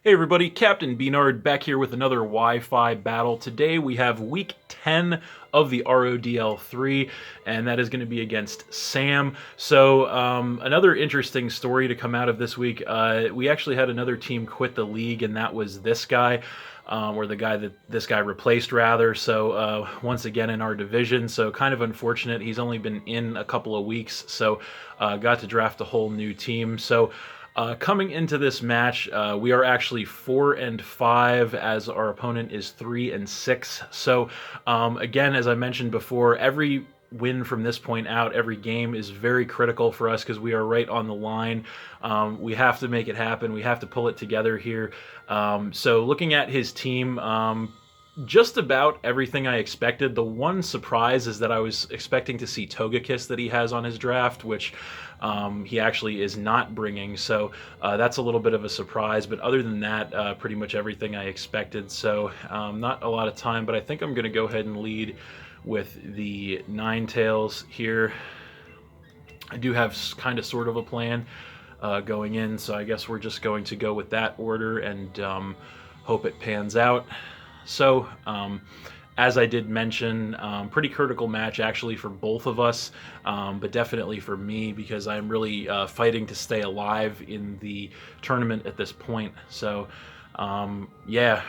Hey everybody, Captain B-Nard back here with another Wi-Fi battle. Today we have week 10 of the RoDL3, and that is going to be against Sam. So another interesting story to come out of this week. We actually had another team quit the league, and that was this guy. Or the guy that this guy replaced, rather. So once again in our division, so kind of unfortunate. He's only been in a couple of weeks, so got to draft a whole new team. So coming into this match, we are actually 4-5, as our opponent is 3-6. So again, as I mentioned before, every win from this point out, every game is very critical for us because we are right on the line. We have to make it happen. We have to pull it together here. So looking at his team, just about everything I expected. The one surprise is that I was expecting to see Togekiss that he has on his draft, which he actually is not bringing. So that's a little bit of a surprise. But other than that, pretty much everything I expected. So not a lot of time, but I think I'm going to go ahead and lead with the Ninetales here. I do have kind of sort of a plan going in, so I guess we're just going to go with that order and hope it pans out. So, as I did mention, pretty critical match actually for both of us, but definitely for me because I'm really fighting to stay alive in the tournament at this point. So, yeah,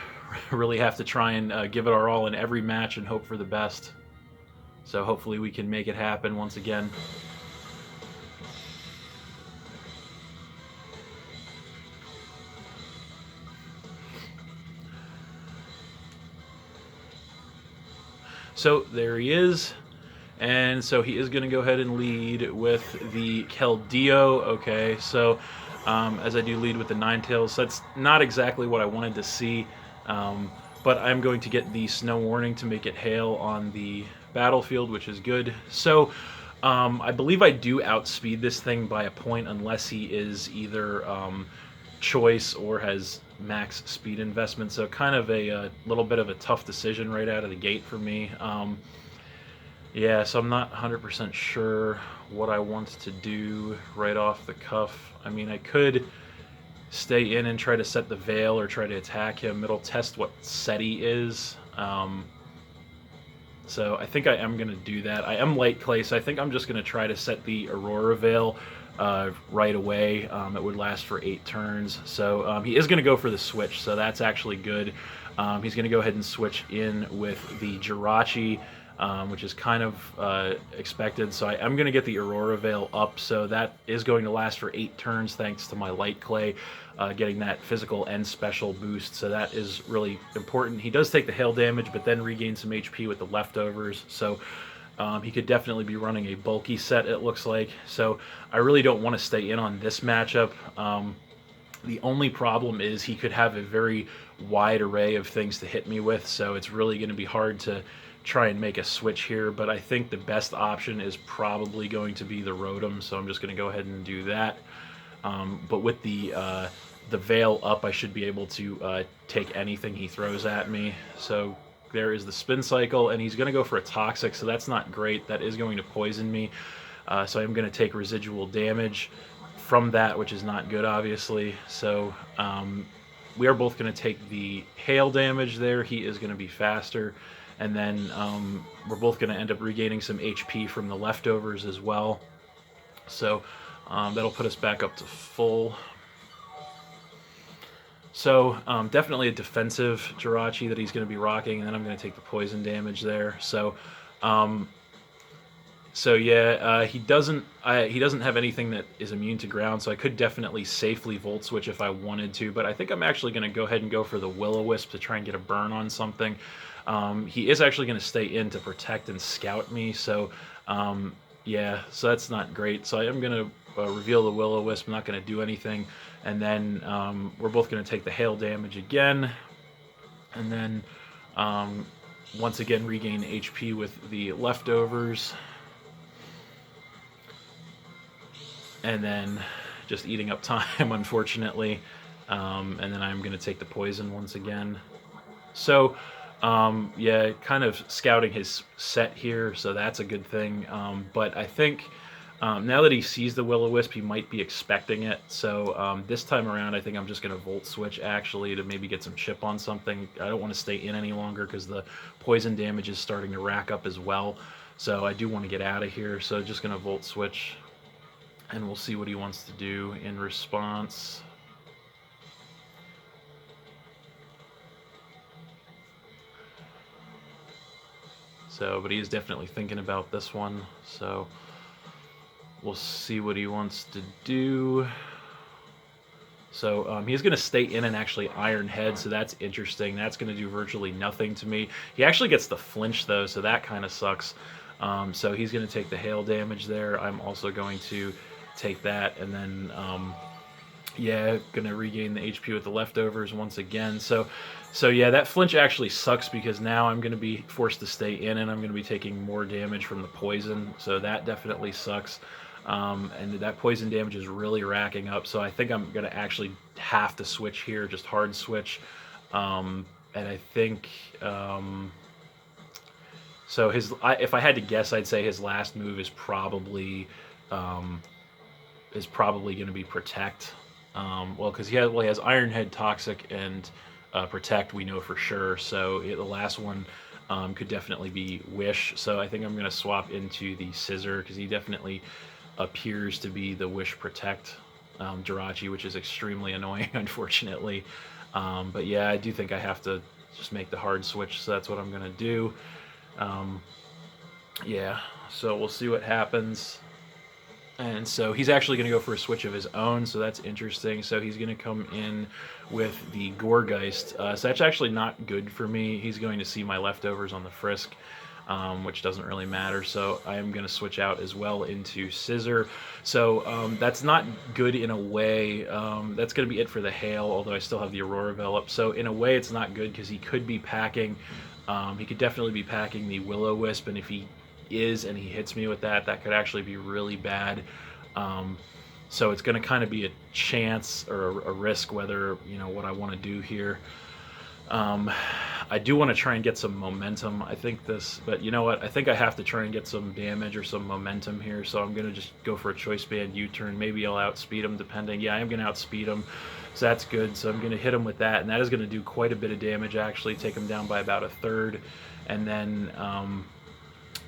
really have to try and give it our all in every match and hope for the best. So hopefully we can make it happen once again. So there he is, and so he is going to go ahead and lead with the Keldeo. Okay, so as I do lead with the Ninetales, so that's not exactly what I wanted to see, but I'm going to get the Snow Warning to make it hail on the battlefield, which is good. So I believe I do outspeed this thing by a point unless he is either choice or has max speed investment, so kind of a little bit of a tough decision right out of the gate for me. Yeah, so I'm not 100% sure what I want to do right off the cuff. I mean, I could stay in and try to set the Veil or try to attack him. It'll test what set he is. So I think I am going to do that. I am light clay, so I think I'm just going to try to set the Aurora Veil right away. It would last for 8 turns. So he is going to go for the switch, so that's actually good. He's going to go ahead and switch in with the Jirachi, which is kind of expected. So I am going to get the Aurora Veil up, so that is going to last for 8 turns thanks to my light clay. Getting that physical and special boost, so that is really important. He does take the hail damage, but then regain some HP with the leftovers, so he could definitely be running a bulky set, it looks like. So I really don't want to stay in on this matchup. The only problem is he could have a very wide array of things to hit me with, so it's really going to be hard to try and make a switch here, but I think the best option is probably going to be the Rotom, so I'm just going to go ahead and do that. But with the Veil up, I should be able to take anything he throws at me. So there is the Spin Cycle, and he's going to go for a Toxic, so that's not great. That is going to poison me. So I'm going to take residual damage from that, which is not good, obviously. So we are both going to take the hail damage there. He is going to be faster. And then we're both going to end up regaining some HP from the leftovers as well. So that'll put us back up to full. So definitely a defensive Jirachi that he's going to be rocking, and then I'm going to take the poison damage there. So, yeah, he doesn't have anything that is immune to ground, so I could definitely safely Volt Switch if I wanted to. But I think I'm actually going to go ahead and go for the Will-O-Wisp to try and get a burn on something. He is actually going to stay in to protect and scout me. So yeah, so that's not great. So I am going to reveal the Will-O-Wisp. I'm not going to do anything. And then we're both going to take the hail damage again. And then once again regain HP with the leftovers. And then just eating up time, unfortunately. And then I'm going to take the poison once again. So yeah, kind of scouting his set here, so that's a good thing. But I think Now that he sees the Will-O-Wisp, he might be expecting it. So this time around, I think I'm just going to Volt Switch, actually, to maybe get some chip on something. I don't want to stay in any longer because the poison damage is starting to rack up as well. So I do want to get out of here. So just going to Volt Switch, and we'll see what he wants to do in response. So, but he is definitely thinking about this one. So we'll see what he wants to do. So he's going to stay in and actually Iron Head, so that's interesting. That's going to do virtually nothing to me. He actually gets the flinch, though, so that kind of sucks. So he's going to take the hail damage there. I'm also going to take that, and then, yeah, going to regain the HP with the leftovers once again. So yeah, that flinch actually sucks because now I'm going to be forced to stay in, and I'm going to be taking more damage from the poison, so that definitely sucks. And that poison damage is really racking up, so I think I'm going to actually have to switch here, just hard switch. And I think, so if I had to guess, I'd say his last move is probably going to be Protect. Well, because he has Iron Head, Toxic, and Protect, we know for sure, so the last one could definitely be Wish, so I think I'm going to swap into the Scissor, because he definitely appears to be the Wish Protect Jirachi, which is extremely annoying, unfortunately. But yeah, I do think I have to just make the hard switch, so that's what I'm going to do. Yeah, so we'll see what happens. And so he's actually going to go for a switch of his own, so that's interesting. So he's going to come in with the Gourgeist. So that's actually not good for me. He's going to see my leftovers on the Frisk, which doesn't really matter. So I am going to switch out as well into Scissor. So that's not good in a way. That's going to be it for the Hail, although I still have the Aurora Veil up. So in a way, it's not good because he could be packing. He could definitely be packing the Will-O-Wisp, and if he is and he hits me with that, that could actually be really bad. So it's going to kind of be a chance or a risk whether, you know, what I want to do here. I do want to try and get some momentum, I think but you know what, I think I have to try and get some damage or some momentum here, so I'm going to just go for a Choice Band U-turn. Maybe I'll outspeed him depending. Yeah, I am going to outspeed him, so that's good. So I'm going to hit him with that, and that is going to do quite a bit of damage, actually, take him down by about a third, and then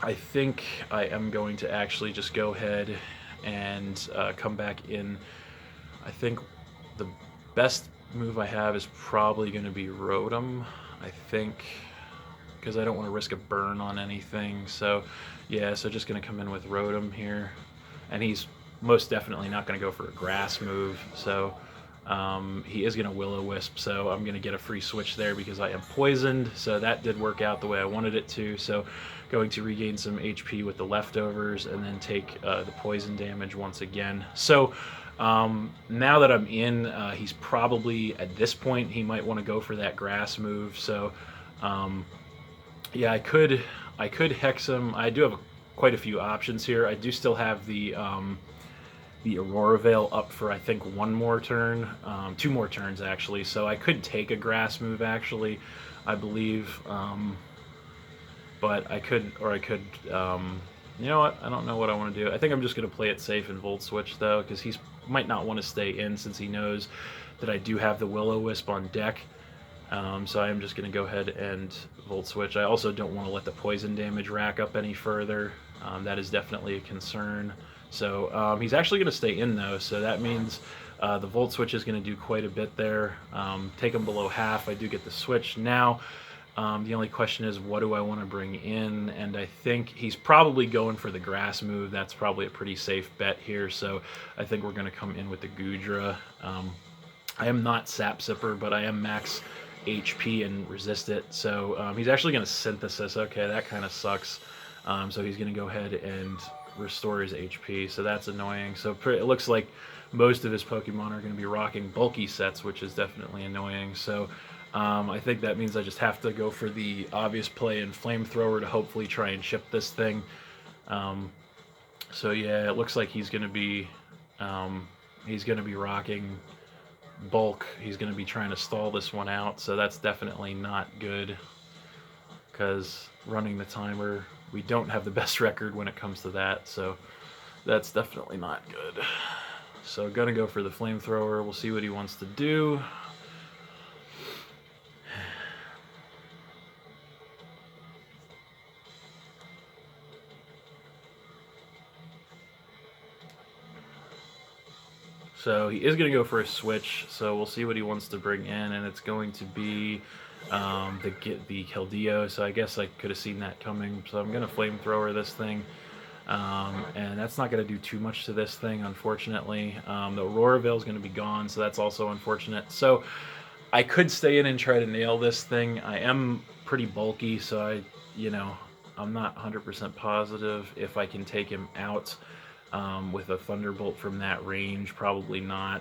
I think I am going to actually just go ahead and come back in. I think the best move I have is probably going to be Rotom, I think, because I don't want to risk a burn on anything. So yeah, so just going to come in with Rotom here, and he's most definitely not going to go for a grass move, so he is going to Will-O-Wisp, so I'm going to get a free switch there because I am poisoned, so that did work out the way I wanted it to. So going to regain some HP with the leftovers and then take the poison damage once again. So now that I'm in, he's probably, at this point, he might want to go for that grass move. So yeah, I could Hex him. I do have quite a few options here. I do still have the Aurora Veil up for, I think, one more turn, 2 more turns actually, so I could take a grass move, actually, I believe, but I could, you know what, I don't know what I want to do. I think I'm just going to play it safe and Volt Switch, though, because he might not want to stay in since he knows that I do have the Will-O-Wisp on deck. So I am just going to go ahead and Volt Switch. I also don't want to let the poison damage rack up any further. That is definitely a concern. So he's actually going to stay in, though, so that means the Volt Switch is going to do quite a bit there. Take him below half. I do get the switch. Now, the only question is, what do I want to bring in? And I think he's probably going for the grass move. That's probably a pretty safe bet here, so I think we're going to come in with the Goodra. I am not Sap Sipper, but I am max HP and resist it, so he's actually going to Synthesis. Okay, that kind of sucks. So he's going to go ahead and restore his HP, so that's annoying. So it looks like most of his Pokemon are going to be rocking bulky sets, which is definitely annoying. So I think that means I just have to go for the obvious play and Flamethrower to hopefully try and chip this thing. So yeah, it looks like he's going to be rocking bulk. He's going to be trying to stall this one out, so that's definitely not good, because running the timer, we don't have the best record when it comes to that. So That's definitely not good. So gonna go for the flamethrower. We'll see what he wants to do. So he is going to go for a switch, so we'll see what he wants to bring in, and it's going to be the Keldeo, so I guess I could have seen that coming. So I'm going to flamethrower this thing, and that's not going to do too much to this thing, unfortunately. The Aurora Veil is going to be gone, so that's also unfortunate. So I could stay in and try to nail this thing. I am pretty bulky, so I'm not 100% positive if I can take him out. With a Thunderbolt from that range, probably not.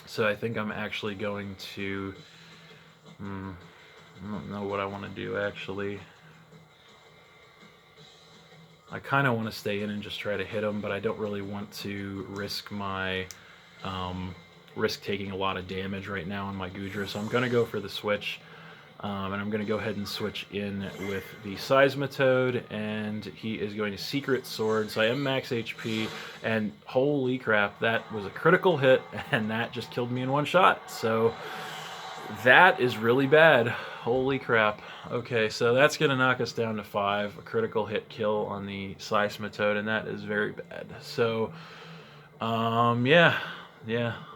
So I think I'm actually going to... I don't know what I want to do, actually. I kind of want to stay in and just try to hit him, but I don't really want to risk my... risk taking a lot of damage right now on my Goodra, so I'm going to go for the switch. And I'm going to go ahead and switch in with the Seismitoad, and he is going to Secret Sword, so I am max HP, and holy crap, that was a critical hit, and that just killed me in one shot, so that is really bad. Holy crap. Okay, so that's going to knock us down to 5, a critical hit kill on the Seismitoad, and that is very bad. So, yeah,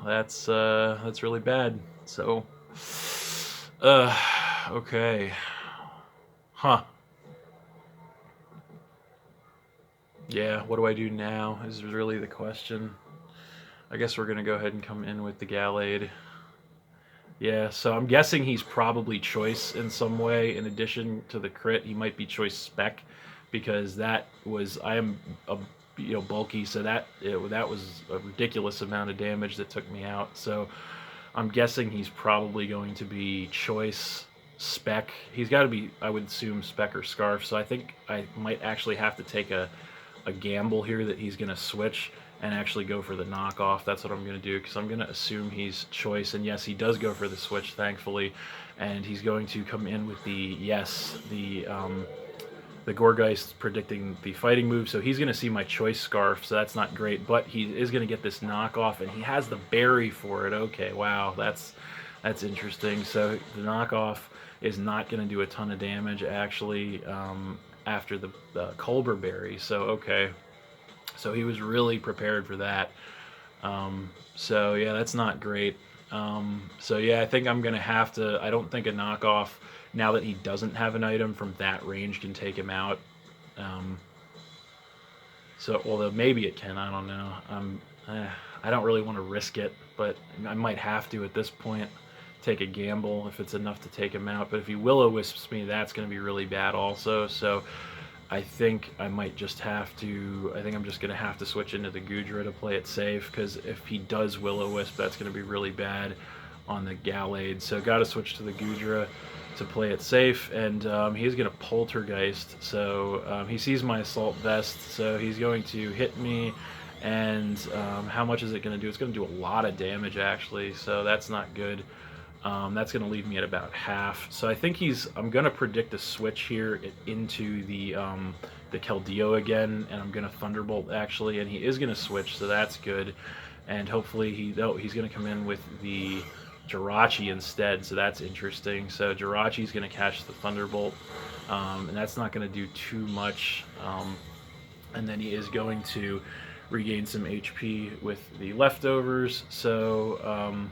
that's really bad. So, okay. Huh. Yeah, what do I do now is really the question. I guess we're going to go ahead and come in with the Gallade. Yeah, so I'm guessing he's probably Choice in some way. In addition to the crit, he might be Choice Spec, because that was... I am bulky, so that was a ridiculous amount of damage that took me out. So I'm guessing he's probably going to be Choice Spec. He's got to be, I would assume, Spec or Scarf. So I think I might actually have to take a gamble here that he's going to switch and actually go for the knockoff. That's what I'm going to do, because I'm going to assume he's Choice. And yes, he does go for the switch, thankfully. And he's going to come in with the Gourgeist predicting the fighting move. So he's going to see my Choice Scarf, so that's not great. But he is going to get this knockoff, and he has the berry for it. Okay, wow, that's interesting. So the knockoff is not going to do a ton of damage, actually, after the Culber berry. So, okay. So he was really prepared for that. So, yeah, that's not great. So, yeah, I think I'm going to have to... I don't think a knockoff, now that he doesn't have an item from that range, can take him out. So, although maybe it can, I don't know. I don't really want to risk it, but I might have to at this point. Take a gamble if it's enough to take him out. But if he Will-O-Wisps me, that's going to be really bad also. So I think I might just have to... I think I'm just going to have to switch into the Goodra to play it safe, because if he does Will-O-Wisp, that's going to be really bad on the Gallade. So got to switch to the Goodra to play it safe, and he's going to Poltergeist. So he sees my Assault Vest, so he's going to hit me, and how much is it going to do? It's going to do a lot of damage, actually, so that's not good. That's going to leave me at about half. So I think I'm going to predict a switch here into the Keldeo again, and I'm going to Thunderbolt, actually, and he is going to switch, so that's good. And hopefully he's going to come in with the Jirachi instead, so that's interesting. So Jirachi's going to catch the Thunderbolt, and that's not going to do too much. And then he is going to regain some HP with the leftovers. So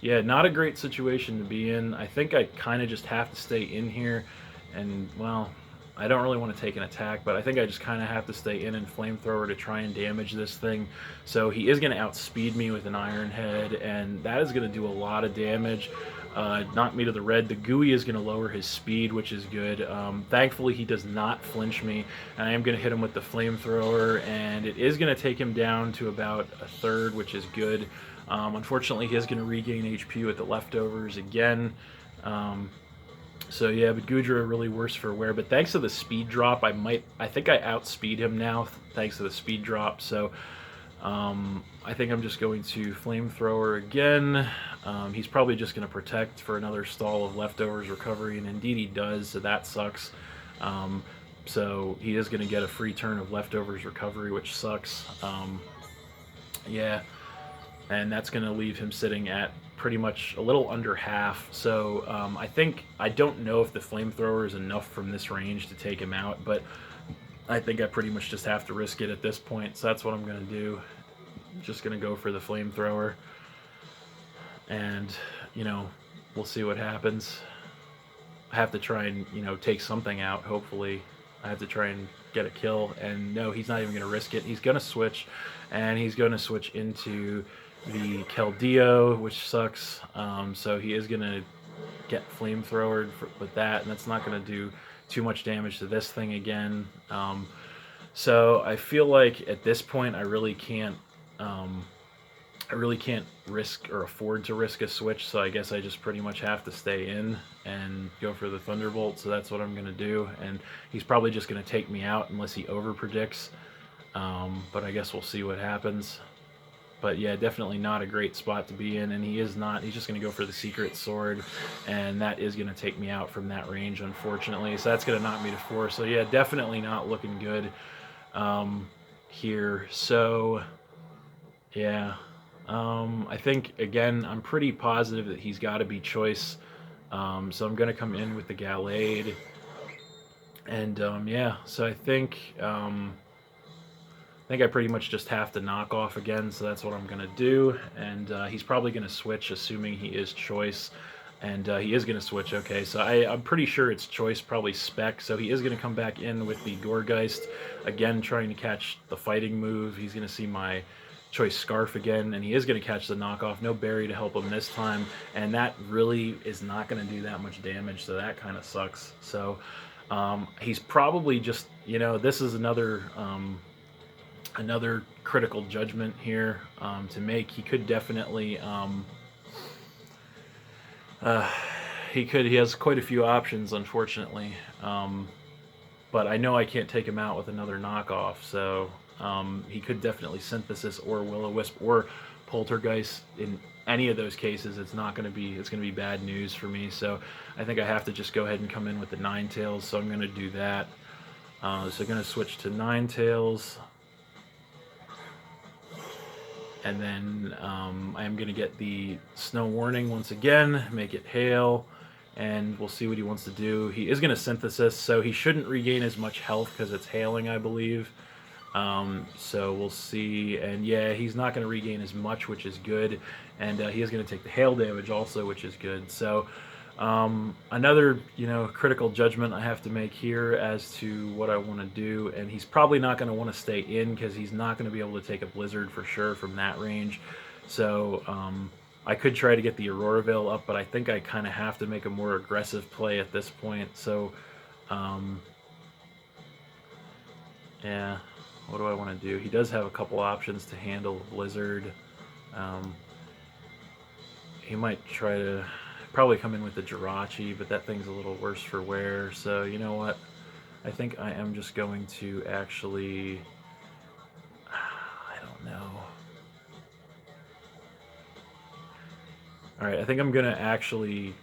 yeah, not a great situation to be in. I think I kind of just have to stay in here, and, well, I don't really want to take an attack, but I think I just kind of have to stay in and Flamethrower to try and damage this thing. So he is going to outspeed me with an Iron Head, and that is going to do a lot of damage. Knock me to the red. The Gooey is going to lower his speed, which is good. Thankfully, he does not flinch me, and I am going to hit him with the Flamethrower, and it is going to take him down to about a third, which is good. Unfortunately, he is going to regain HP with the leftovers again. So yeah, but Goodra really worse for wear. But thanks to the speed drop, I think I outspeed him now thanks to the speed drop. So I think I'm just going to Flamethrower again. He's probably just going to protect for another stall of leftovers recovery, and indeed he does, so that sucks. So he is going to get a free turn of Leftovers Recovery, which sucks. Yeah, and that's going to leave him sitting at pretty much a little under half. So I don't know if the Flamethrower is enough from this range to take him out, but I think I pretty much just have to risk it at this point. So that's what I'm going to do. I'm just going to go for the Flamethrower. And, you know, we'll see what happens. I have to try and, you know, take something out, hopefully. I have to try and get a kill. And no, he's not even going to risk it. He's going to switch, and he's going to switch into the Keldeo, which sucks. So he is going to get Flamethrowered with that, and that's not going to do too much damage to this thing again. So I feel like at this point I really can't risk or afford to risk a switch, so I guess I just pretty much have to stay in and go for the Thunderbolt. So that's what I'm going to do, and he's probably just going to take me out unless he over predicts, but I guess we'll see what happens. But yeah, definitely not a great spot to be in, and he's just going to go for the Secret Sword, and that is going to take me out from that range, unfortunately. So that's going to knock me to 4. So yeah, definitely not looking good here. So yeah, I think, again, I'm pretty positive that he's got to be choice. So I'm going to come in with the Gallade, and yeah, so I think I pretty much just have to knock off again, so that's what I'm going to do. And he's probably going to switch, assuming he is choice. And he is going to switch, okay. So I'm pretty sure it's choice, probably spec. So he is going to come back in with the Gourgeist, again trying to catch the fighting move. He's going to see my choice Scarf again, and he is going to catch the knockoff. No Berry to help him this time, and that really is not going to do that much damage, so that kind of sucks. So he's probably just, you know, this is another critical judgment here to make. He could definitely he has quite a few options, unfortunately, but I know I can't take him out with another knockoff. So he could definitely Synthesis or Will-O-Wisp or Poltergeist. In any of those cases, it's going to be bad news for me. So I think I have to just go ahead and come in with the Ninetales. So I'm going to do that. So I'm going to switch to Ninetales. And then I am going to get the Snow Warning once again, make it Hail, and we'll see what he wants to do. He is going to Synthesis, so he shouldn't regain as much health because it's Hailing, I believe. So we'll see. And yeah, he's not going to regain as much, which is good. And he is going to take the Hail damage also, which is good. So another, you know, critical judgment I have to make here as to what I want to do, and he's probably not going to want to stay in because he's not going to be able to take a Blizzard for sure from that range. So I could try to get the Aurora Veil up, but I think I kind of have to make a more aggressive play at this point. So yeah, what do I want to do? He does have a couple options to handle Blizzard. He might try to probably come in with the Jirachi, but that thing's a little worse for wear. So you know what? I think I am just going to actually, I don't know. Alright, I think I'm going to actually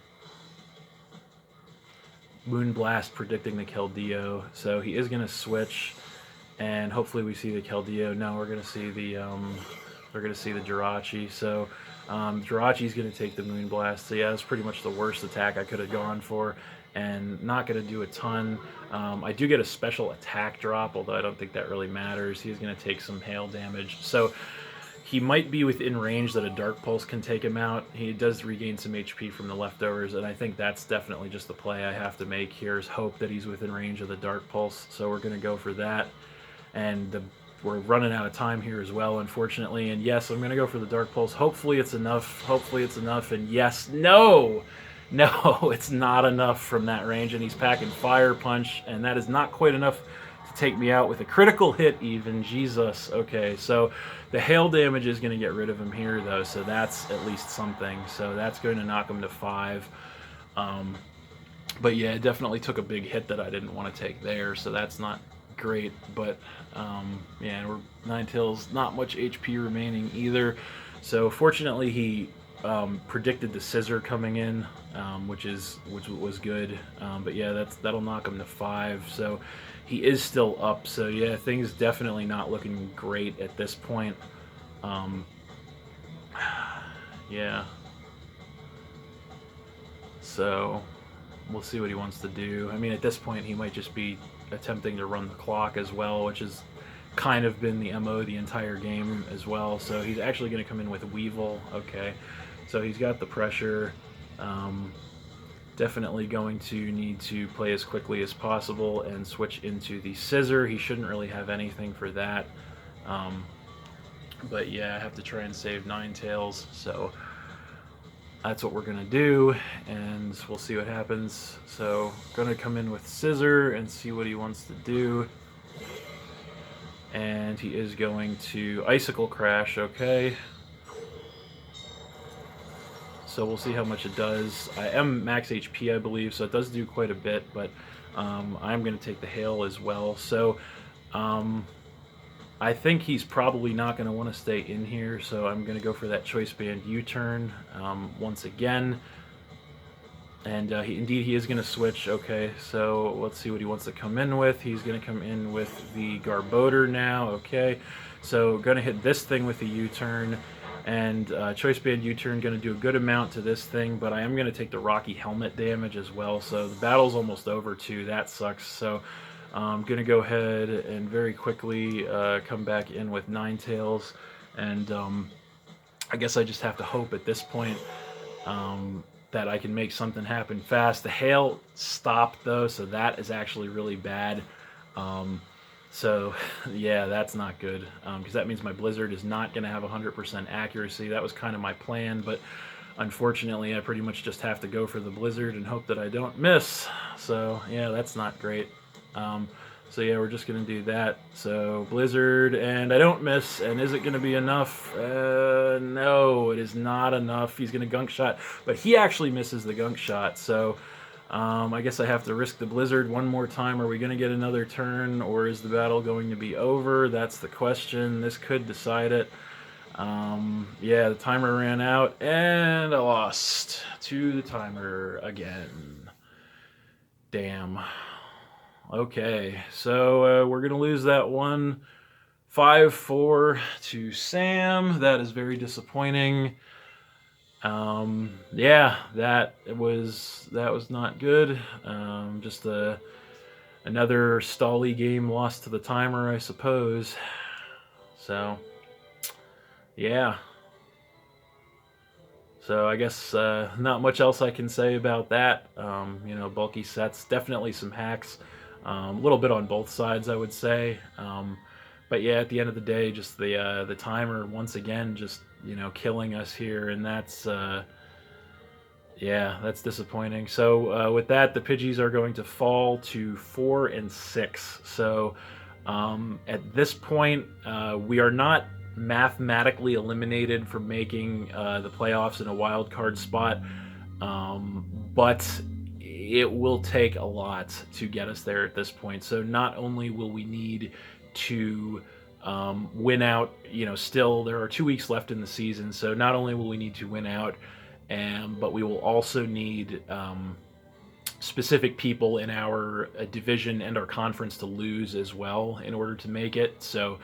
Moonblast, predicting the Keldeo. So he is going to switch, and hopefully we see the Keldeo. No, we're going to see the Jirachi. So Jirachi's going to take the Moonblast. So yeah, that's pretty much the worst attack I could have gone for, and not going to do a ton. I do get a special attack drop, although I don't think that really matters. He's going to take some hail damage. So he might be within range that a Dark Pulse can take him out. He does regain some HP from the Leftovers, and I think that's definitely just the play I have to make here, is hope that he's within range of the Dark Pulse. So we're going to go for that. And we're running out of time here as well, unfortunately. And yes, I'm going to go for the Dark Pulse. Hopefully it's enough. Hopefully it's enough. And yes, no, it's not enough from that range. And he's packing Fire Punch, and that is not quite enough to take me out with a critical hit even. Jesus. Okay, so the hail damage is going to get rid of him here, though. So that's at least something. So that's going to knock him to 5. But yeah, it definitely took a big hit that I didn't want to take there. So that's not great, but yeah, we're Ninetales, not much HP remaining either. So fortunately he predicted the scissor coming in, which was good. But yeah, that'll knock him to 5. So he is still up. So yeah, things definitely not looking great at this point. Yeah. So we'll see what he wants to do. I mean, at this point, he might just be attempting to run the clock as well, which has kind of been the MO the entire game as well. So he's actually going to come in with Weevil. Okay, so he's got the pressure. Definitely going to need to play as quickly as possible and switch into the scissor. He shouldn't really have anything for that. But yeah, I have to try and save Ninetales, so that's what we're going to do, and we'll see what happens. So, going to come in with Scissor and see what he wants to do. And he is going to Icicle Crash, okay. So we'll see how much it does. I am max HP, I believe, so it does do quite a bit, but I'm going to take the Hail as well. So I think he's probably not going to want to stay in here, so I'm going to go for that Choice Band U-turn once again. And indeed, he is going to switch. Okay, so let's see what he wants to come in with. He's going to come in with the Garbodor now. Okay, so going to hit this thing with the U-turn. And Choice Band U-turn going to do a good amount to this thing, but I am going to take the Rocky Helmet damage as well. So the battle's almost over too. That sucks. So I'm going to go ahead and very quickly come back in with Ninetales. And I guess I just have to hope at this point that I can make something happen fast. The Hail stopped though, so that is actually really bad. So yeah, that's not good, because that means my Blizzard is not going to have 100% accuracy. That was kind of my plan, but unfortunately I pretty much just have to go for the Blizzard and hope that I don't miss. So yeah, that's not great. So yeah, we're just going to do that. So Blizzard, and I don't miss, and is it going to be enough? No, it is not enough. He's going to Gunk Shot, but he actually misses the Gunk Shot, so I guess I have to risk the Blizzard one more time. Are we going to get another turn, or is the battle going to be over? That's the question. This could decide it. Yeah, the timer ran out, and I lost to the timer again. Damn. Okay, so we're going to lose that one. 5-4 to Sam. That is very disappointing. Yeah, that was not good. Just another stally game lost to the timer, I suppose. So yeah. So I guess not much else I can say about that. You know, bulky sets, definitely some hacks. A little bit on both sides, I would say. But yeah, at the end of the day, just the timer once again, just, you know, killing us here, and that's yeah, that's disappointing. So with that, the Pidgeys are going to fall to 4 and 6. So at this point, we are not mathematically eliminated from making the playoffs in a wild card spot, but it will take a lot to get us there at this point. So not only will we need to win out, you know, still there are 2 weeks left in the season, so not only will we need to win out, but we will also need specific people in our division and our conference to lose as well in order to make it. So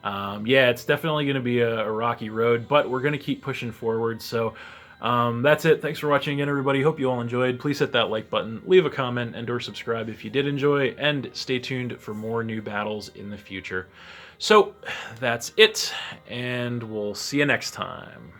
yeah, it's definitely going to be a rocky road, but we're going to keep pushing forward. So that's it. Thanks for watching again, everybody. Hope you all enjoyed. Please hit that like button, leave a comment, and or subscribe if you did enjoy, and stay tuned for more new battles in the future. So that's it, and we'll see you next time.